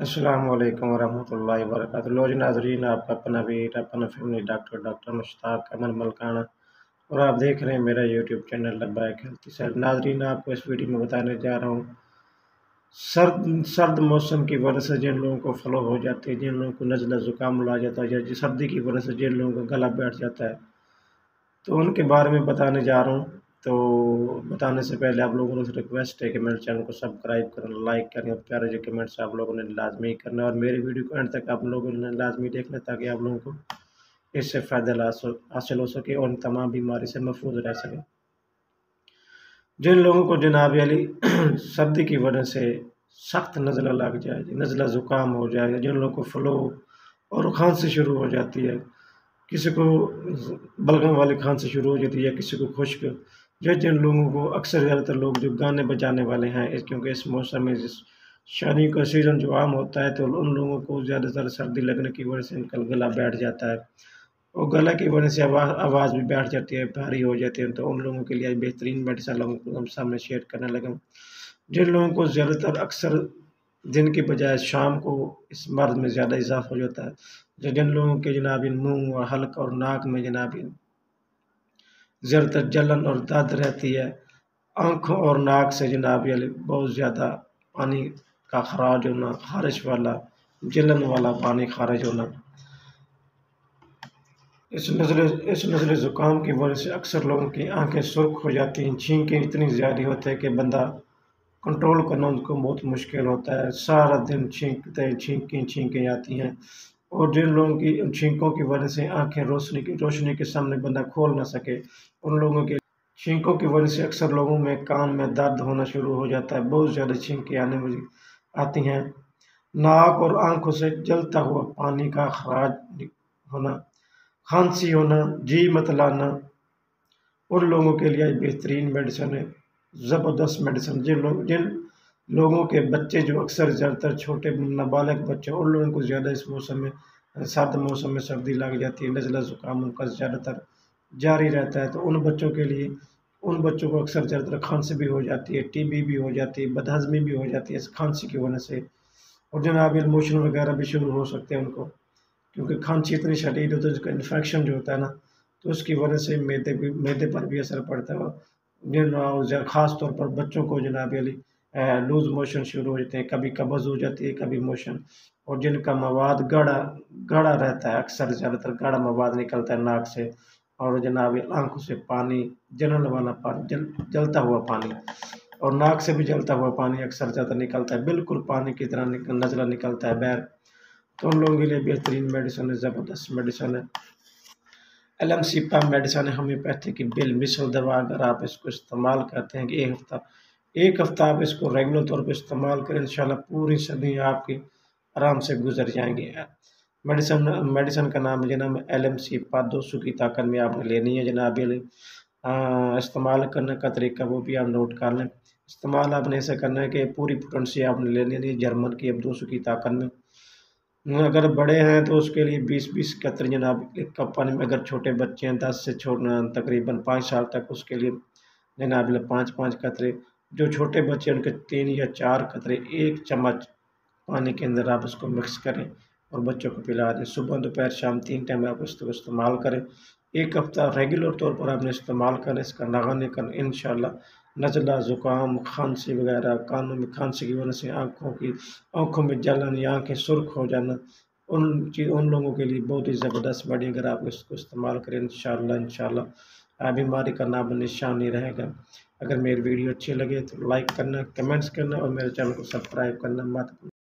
السلام علیکم ورحمۃ اللہ وبرکاتہ۔ لو جی ناظرین، آپ کا اپنا ویٹ اپنا فیملی ڈاکٹر مشتاق احمد ملکانہ، اور آپ دیکھ رہے ہیں میرا یوٹیوب چینل لبیک ہیلتھی سائڈ۔ ناظرین، آپ کو اس ویڈیو میں بتانے جا رہا ہوں سرد موسم کی وجہ سے جن لوگوں کو فلو ہو جاتی ہے، جن لوگوں کو نزلہ زکام لگ جاتا ہے، یا سردی کی وجہ سے جن لوگوں کا گلا بیٹھ جاتا ہے، تو ان کے بارے میں بتانے جا رہا ہوں۔ تو بتانے سے پہلے آپ لوگوں سے ریکویسٹ ہے کہ میرے چینل کو سبسکرائب کریں، لائک کریں، اور پیارے جو کمنٹس آپ لوگوں نے لازمی کرنا ہے، اور میری ویڈیو کو اینڈ تک آپ لوگوں نے لازمی دیکھنا تاکہ آپ لوگوں کو اس سے فائدہ حاصل ہو سکے اور ان تمام بیماری سے محفوظ رہ سکے۔ جن لوگوں کو جناب علی سردی کی وجہ سے سخت نزلہ لگ جائے، نزلہ زکام ہو جائے، جن لوگوں کو فلو اور کھانسی شروع ہو جاتی ہے، کسی کو بلغم والی کھانسی شروع ہو جاتی ہے، یا کسی کو خشک، جن لوگوں کو اکثر زیادہ تر لوگ جو گانے بجانے والے ہیں، کیونکہ اس موسم میں شادی کا سیزن جو عام ہوتا ہے، تو ان لوگوں کو زیادہ تر سردی لگنے کی وجہ سے ان کا گلا بیٹھ جاتا ہے، اور گلا کی وجہ سے آواز بھی بیٹھ جاتی ہے، بھاری ہو جاتی ہے، تو ان لوگوں کے لیے بہترین میڈیسن لوگوں کو ہم سامنے شیئر کرنے لگے۔ جن لوگوں کو زیادہ تر اکثر دن کے بجائے شام کو اس مرض میں زیادہ اضافہ ہو جاتا ہے، جن لوگوں کے جناب منہ اور حلق اور ناک میں جناب زیادہ تر جلن اور درد رہتی ہے، آنکھوں اور ناک سے جناب بہت زیادہ پانی کا خراج ہونا، خارش والا جلن والا پانی خارج ہونا، اس نزلے زکام کی وجہ سے اکثر لوگوں کی آنکھیں سرخ ہو جاتی ہیں، چھینکیں اتنی زیادہ ہوتی ہے کہ بندہ کنٹرول کرنا ان کو بہت مشکل ہوتا ہے، سارا دن چھینکیں آتی ہیں، اور جن لوگوں کی چھینکوں کی وجہ سے آنکھیں روشنی کے سامنے بندہ کھول نہ سکے، ان لوگوں کے چھینکوں کی وجہ سے اکثر لوگوں میں کان میں درد ہونا شروع ہو جاتا ہے، بہت زیادہ چھینکیں آتی ہیں، ناک اور آنکھوں سے جلتا ہوا پانی کا خراج ہونا، کھانسی ہونا، جی متلانا، ان لوگوں کے لیے بہترین میڈیسن ہے، زبردست میڈیسن۔ جن لوگوں کے بچے جو اکثر زیادہ تر چھوٹے نابالغ بچے، ان لوگوں کو زیادہ اس موسم میں سرد موسم میں سردی لگ جاتی ہے، نزلہ زکام ان کا زیادہ تر جاری رہتا ہے، تو ان بچوں کے لیے ان بچوں کو اکثر زیادہ تر کھانسی بھی ہو جاتی ہے، ٹی بی بھی ہو جاتی ہے، بدہضمی بھی ہو جاتی ہے اس کھانسی کی وجہ سے، اور جناب موشن وغیرہ بھی شروع ہو سکتے ہیں ان کو، کیونکہ کھانسی اتنی شدید ہوتی ہے، اس کا انفیکشن جو ہوتا ہے نا، تو اس کی وجہ سے میدے پر بھی اثر پڑتا ہے، خاص طور پر بچوں کو جناب لوز موشن شروع ہو جاتے ہیں، کبھی قبض ہو جاتی ہے، کبھی موشن، اور جن کا مواد گاڑا رہتا ہے، اکثر زیادہ تر گاڑا مواد نکلتا ہے ناک سے، اور جناب آنکھوں سے پانی، جلن والا پانی، جلتا ہوا پانی، اور ناک سے بھی جلتا ہوا پانی اکثر زیادہ نکلتا ہے، بالکل پانی کی طرح نزلہ نکلتا ہے باہر، تو ان لوگوں کے لیے بہترین میڈیسن ہے، زبردست میڈیسن ہے، LMC میڈیسن ہے، ہومیوپیتھی کی بل مثل دوا۔ اگر آپ اس کو استعمال کرتے ہیں کہ ایک ہفتہ آپ اس کو ریگولر طور پہ استعمال کریں، انشاءاللہ پوری صدی آپ کی آرام سے گزر جائیں گے۔ میڈیسن کا نام ہے جناب LMC 200 کی طاقت میں آپ نے لینی ہے جناب۔ استعمال کرنے کا طریقہ وہ بھی آپ نوٹ کر لیں۔ استعمال آپ نے ایسا کرنا ہے کہ پوری پوٹنسی آپ نے لینی ہے جرمن کی 200 کی طاقت میں۔ اگر بڑے ہیں تو اس کے لیے 20 قطرے جناب ایک کپ پانی میں، اگر چھوٹے بچے ہیں 10 سے تقریباً 5 سال تک، اس کے لیے جناب 5 قطرے، جو چھوٹے بچے ان کے 3 یا 4 قطرے، 1 چمچ پانی کے اندر آپ اس کو مکس کریں اور بچوں کو پلا دیں، صبح دوپہر شام 3 ٹائم آپ اس کو استعمال کریں، ایک ہفتہ ریگولر طور پر آپ نے استعمال کریں، اس کا ناغہ کریں، انشاءاللہ نزلہ زکام، کھانسی وغیرہ، کانوں میں کھانسی کی وجہ سے آنکھوں میں جلن یا آنکھیں سرخ ہو جانا، ان لوگوں کے لیے بہت ہی زبردست میڈی، اگر آپ اس کو استعمال کریں انشاءاللہ بیماری کا نام نشان نہیں رہے گا۔ اگر میری ویڈیو اچھی لگے تو لائک کرنا، کمنٹس کرنا، اور میرے چینل کو سبسکرائب کرنا مت